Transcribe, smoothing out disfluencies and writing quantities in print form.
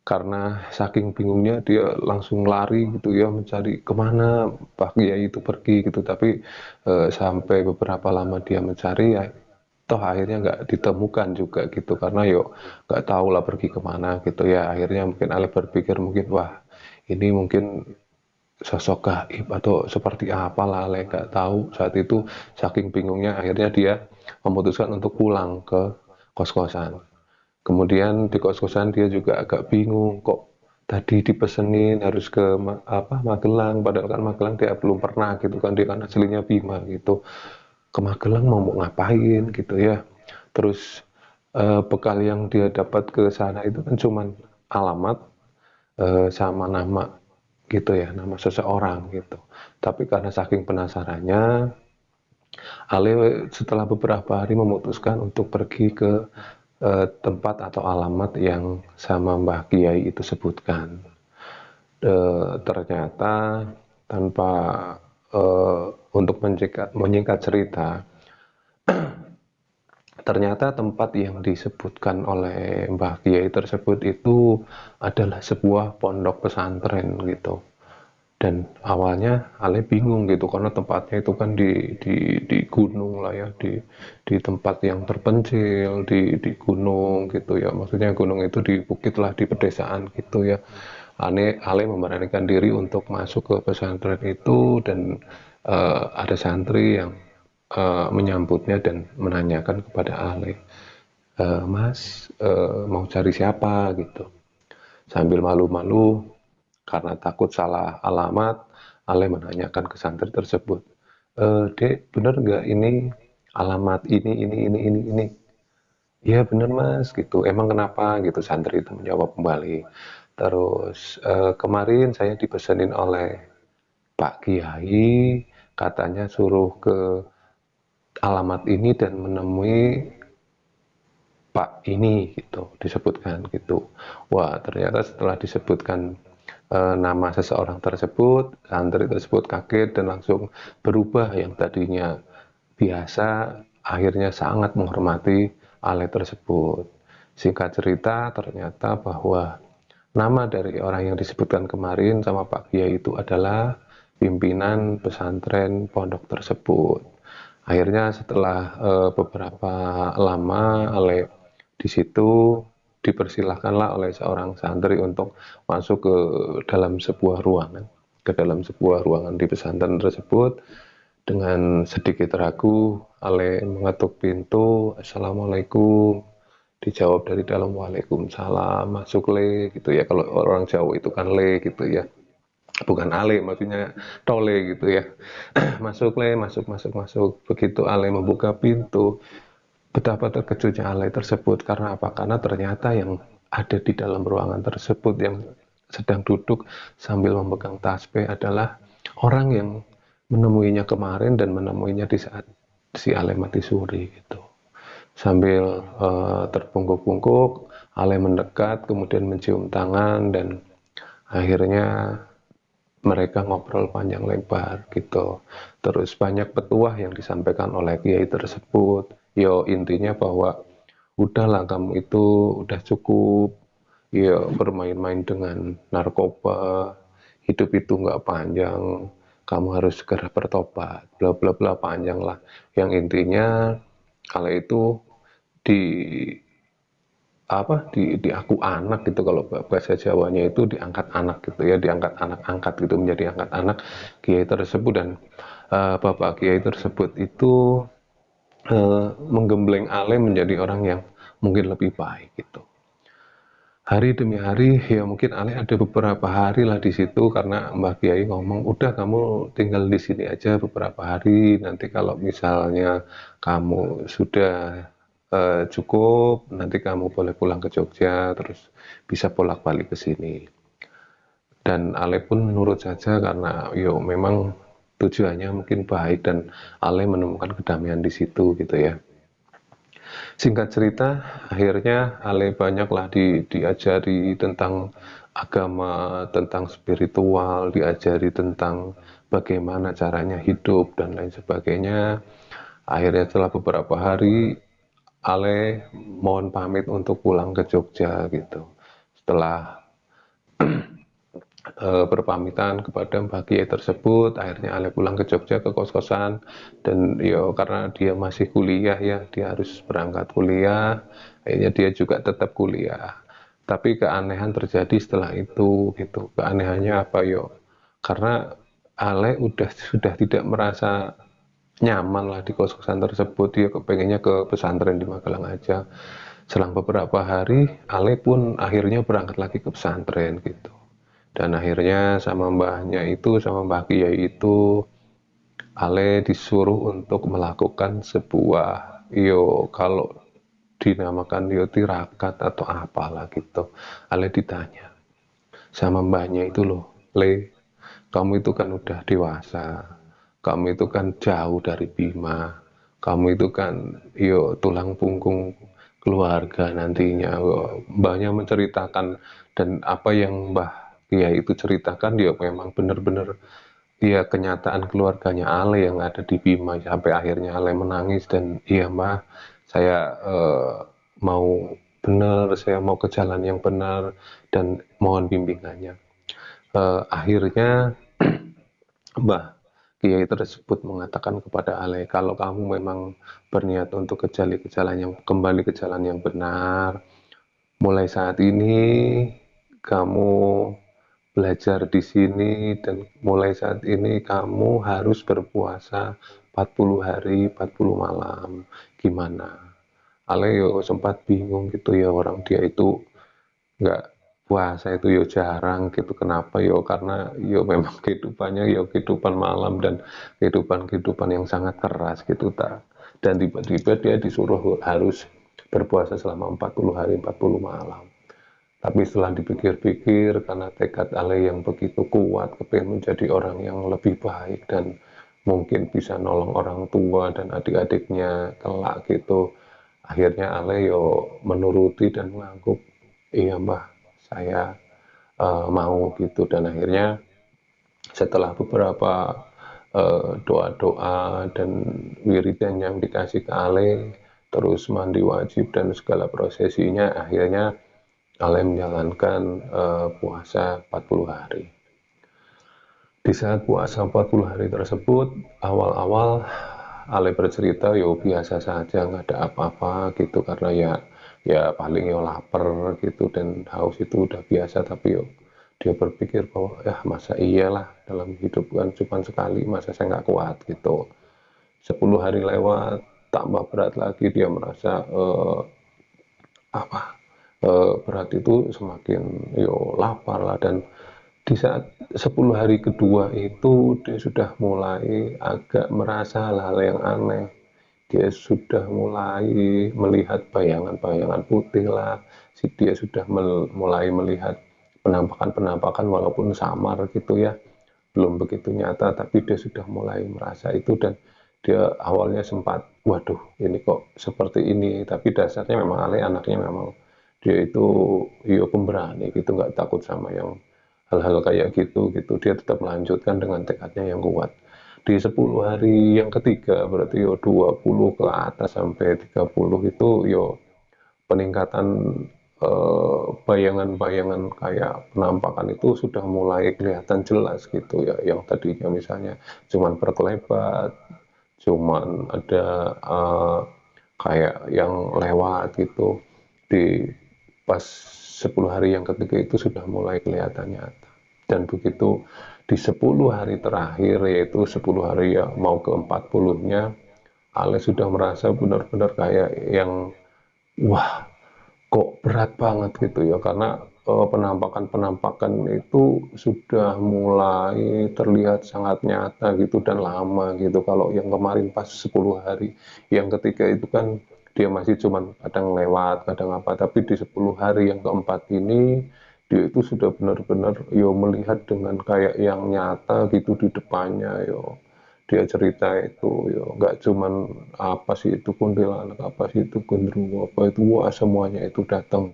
karena saking bingungnya dia langsung lari gitu ya, mencari kemana Pak Kiai itu pergi gitu. Tapi sampai beberapa lama dia mencari ya, toh akhirnya nggak ditemukan juga gitu, karena yuk nggak tahu lah pergi kemana gitu ya. Akhirnya mungkin Ale berpikir mungkin wah ini mungkin sosok gaib atau seperti apalah, Ale nggak tahu saat itu. Saking bingungnya akhirnya dia memutuskan untuk pulang ke kos-kosan. Kemudian di kos-kosan dia juga agak bingung, kok tadi dipesenin harus ke Magelang, padahal kan Magelang dia belum pernah gitu kan, dia kan aslinya Bima gitu. Ke Magelang mau ngapain gitu ya. Terus bekal yang dia dapat ke sana itu kan cuman alamat sama nama gitu ya, nama seseorang gitu. Tapi karena saking penasarannya, Ale setelah beberapa hari memutuskan untuk pergi ke tempat atau alamat yang sama Mbah Kiai itu sebutkan. Ternyata tanpa untuk menyingkat cerita, ternyata tempat yang disebutkan oleh Mbah Kiai tersebut itu adalah sebuah pondok pesantren gitu. Dan awalnya Ale bingung gitu, karena tempatnya itu kan di gunung lah ya, di tempat yang terpencil, di gunung gitu ya. Maksudnya gunung itu di bukit lah, di pedesaan gitu ya. Ale memberanikan diri untuk masuk ke pesantren itu, dan ada santri yang menyambutnya dan menanyakan kepada Ale, Mas mau cari siapa gitu. Sambil malu-malu karena takut salah alamat, Ale menanyakan ke santri tersebut, Dek, bener nggak ini alamat ini? Iya bener Mas, gitu. Emang kenapa gitu? Santri itu menjawab kembali. Terus kemarin saya dipesenin oleh Pak Kiai, katanya suruh ke alamat ini dan menemui Pak ini gitu, disebutkan gitu. Wah, ternyata setelah disebutkan nama seseorang tersebut, santri tersebut kaget dan langsung berubah. Yang tadinya biasa akhirnya sangat menghormati Ale tersebut. Singkat cerita, ternyata bahwa nama dari orang yang disebutkan kemarin sama Pak Kiai itu adalah pimpinan pesantren pondok tersebut. Akhirnya setelah beberapa lama Ale di situ dipersilahkanlah oleh seorang santri untuk masuk ke dalam sebuah ruangan, di pesantren tersebut. Dengan sedikit ragu, Ale mengetuk pintu, Assalamualaikum. Dijawab dari dalam, Waalaikumsalam, masuk le gitu ya. Kalau orang Jawa itu kan le gitu ya, bukan ale, maksudnya tole gitu ya. Masuk le, masuk. Begitu Ale membuka pintu, betapa terkejutnya Ale tersebut. Karena apa? Karena ternyata yang ada di dalam ruangan tersebut yang sedang duduk sambil memegang tasbih adalah orang yang menemuinya kemarin dan menemuinya di saat si Ale mati suri gitu. Sambil terpungkuk-pungkuk, Ale mendekat, kemudian mencium tangan, dan akhirnya mereka ngobrol panjang lebar gitu. Terus banyak petuah yang disampaikan oleh Kiai tersebut. Yo intinya bahwa udahlah kamu itu udah cukup ya bermain-main dengan narkoba, hidup itu nggak panjang, kamu harus segera bertobat, bla bla bla panjang lah. Yang intinya kala itu di di aku anak gitu, kalau bahasa Jawanya itu diangkat anak gitu ya, diangkat anak angkat gitu, menjadi angkat anak Kiai tersebut. Dan Bapak Kiai tersebut itu menggembleng Ale menjadi orang yang mungkin lebih baik gitu. Hari demi hari ya, mungkin Ale ada beberapa hari lah di situ, karena Mbah Kiai ngomong udah kamu tinggal di sini aja beberapa hari, nanti kalau misalnya kamu sudah cukup, nanti kamu boleh pulang ke Jogja, terus bisa bolak-balik ke sini. Dan Ale pun nurut saja, karena yo memang tujuannya mungkin baik, dan Ale menemukan kedamaian di situ gitu ya. Singkat cerita, akhirnya Ale banyaklah diajari tentang agama, tentang spiritual, diajari tentang bagaimana caranya hidup dan lain sebagainya. Akhirnya setelah beberapa hari, Ale mohon pamit untuk pulang ke Jogja gitu. Setelah berpamitan kepada Mbah Kiai tersebut. Akhirnya Ale pulang ke Jogja ke kos-kosan, dan yo karena dia masih kuliah ya, dia harus berangkat kuliah, akhirnya dia juga tetap kuliah. Tapi keanehan terjadi setelah itu gitu. Keanehannya apa yo? Karena Ale sudah tidak merasa nyaman lah di kos-kosan tersebut, dia kepengennya ke pesantren di Magelang aja. Selang beberapa hari, Ale pun akhirnya berangkat lagi ke pesantren gitu. Dan akhirnya sama mbahnya itu, sama Mbah Kiai itu, Ale disuruh untuk melakukan sebuah, yo kalau dinamakan yo tirakat atau apalah gitu. Ale ditanya sama mbahnya itu, loh, Le, kamu itu kan udah dewasa, kamu itu kan jauh dari Bima, kamu itu kan yo tulang punggung keluarga nantinya. Mbahnya menceritakan, dan apa yang Mbah Kiai itu ceritakan dia memang benar-benar dia kenyataan keluarganya Ale yang ada di Bima. Sampai akhirnya Ale menangis, dan iya Mbah, saya mau benar, saya mau ke jalan yang benar dan mohon bimbingannya. Akhirnya Mbah Kiai tersebut mengatakan kepada Ale, kalau kamu memang berniat untuk kembali ke jalan yang benar, mulai saat ini kamu belajar di sini, dan mulai saat ini kamu harus berpuasa 40 hari 40 malam. Gimana? Ale yo sempat bingung gitu ya, orang dia itu nggak puasa itu yo jarang gitu. Kenapa yo? Karena yo memang kehidupannya yo kehidupan malam dan kehidupan yang sangat keras gitu ta. Dan tiba-tiba dia disuruh harus berpuasa selama 40 hari 40 malam. Tapi setelah dipikir-pikir, karena tekad Ale yang begitu kuat, kepingin menjadi orang yang lebih baik dan mungkin bisa nolong orang tua dan adik-adiknya kelak gitu, akhirnya Ale yo menuruti dan mengangguk, iya Mbah, saya mau gitu. Dan akhirnya setelah beberapa doa-doa dan wiridan yang dikasih ke Ale, terus mandi wajib dan segala prosesinya, akhirnya Ale menjalankan puasa 40 hari. Di saat puasa 40 hari tersebut, awal-awal Ale bercerita yo biasa saja, nggak ada apa-apa gitu, karena ya paling yo lapar gitu dan haus itu udah biasa. Tapi yo dia berpikir bahwa ya masa iyalah, dalam hidup kan cuma sekali, masa saya nggak kuat gitu. 10 hari lewat, tambah berat lagi, dia merasa apa berat itu semakin yo lapar lah. Dan di saat 10 hari kedua itu dia sudah mulai agak merasa hal-hal yang aneh. Dia sudah mulai melihat bayangan-bayangan putih lah. Dia sudah mulai melihat penampakan-penampakan walaupun samar gitu ya, belum begitu nyata, tapi dia sudah mulai merasa itu. Dan dia awalnya sempat, waduh ini kok seperti ini, tapi dasarnya memang Ale anaknya memang dia itu yo pemberani gitu, nggak takut sama yang hal-hal kayak gitu. Dia tetap melanjutkan dengan tekadnya yang kuat. Di 10 hari yang ketiga, berarti yo 20 ke atas sampai 30 itu yo peningkatan bayangan-bayangan kayak penampakan itu sudah mulai kelihatan jelas gitu ya. Yang tadinya misalnya cuman berkelebat, cuman ada kayak yang lewat gitu, di pas 10 hari yang ketiga itu sudah mulai kelihatan nyata. Dan begitu di 10 hari terakhir, yaitu 10 hari ya mau ke 40-nya, Ale sudah merasa benar-benar kayak yang wah, kok berat banget gitu ya, karena penampakan-penampakan itu sudah mulai terlihat sangat nyata gitu dan lama gitu. Kalau yang kemarin pas 10 hari yang ketiga itu kan dia masih cuman kadang lewat kadang apa, tapi di 10 hari yang keempat ini dia itu sudah benar-benar yo melihat dengan kayak yang nyata gitu di depannya yo. Dia cerita itu yo nggak cuman apa sih itu kuntilanak, apa sih itu genderuwo, apa itu, wah semuanya itu datang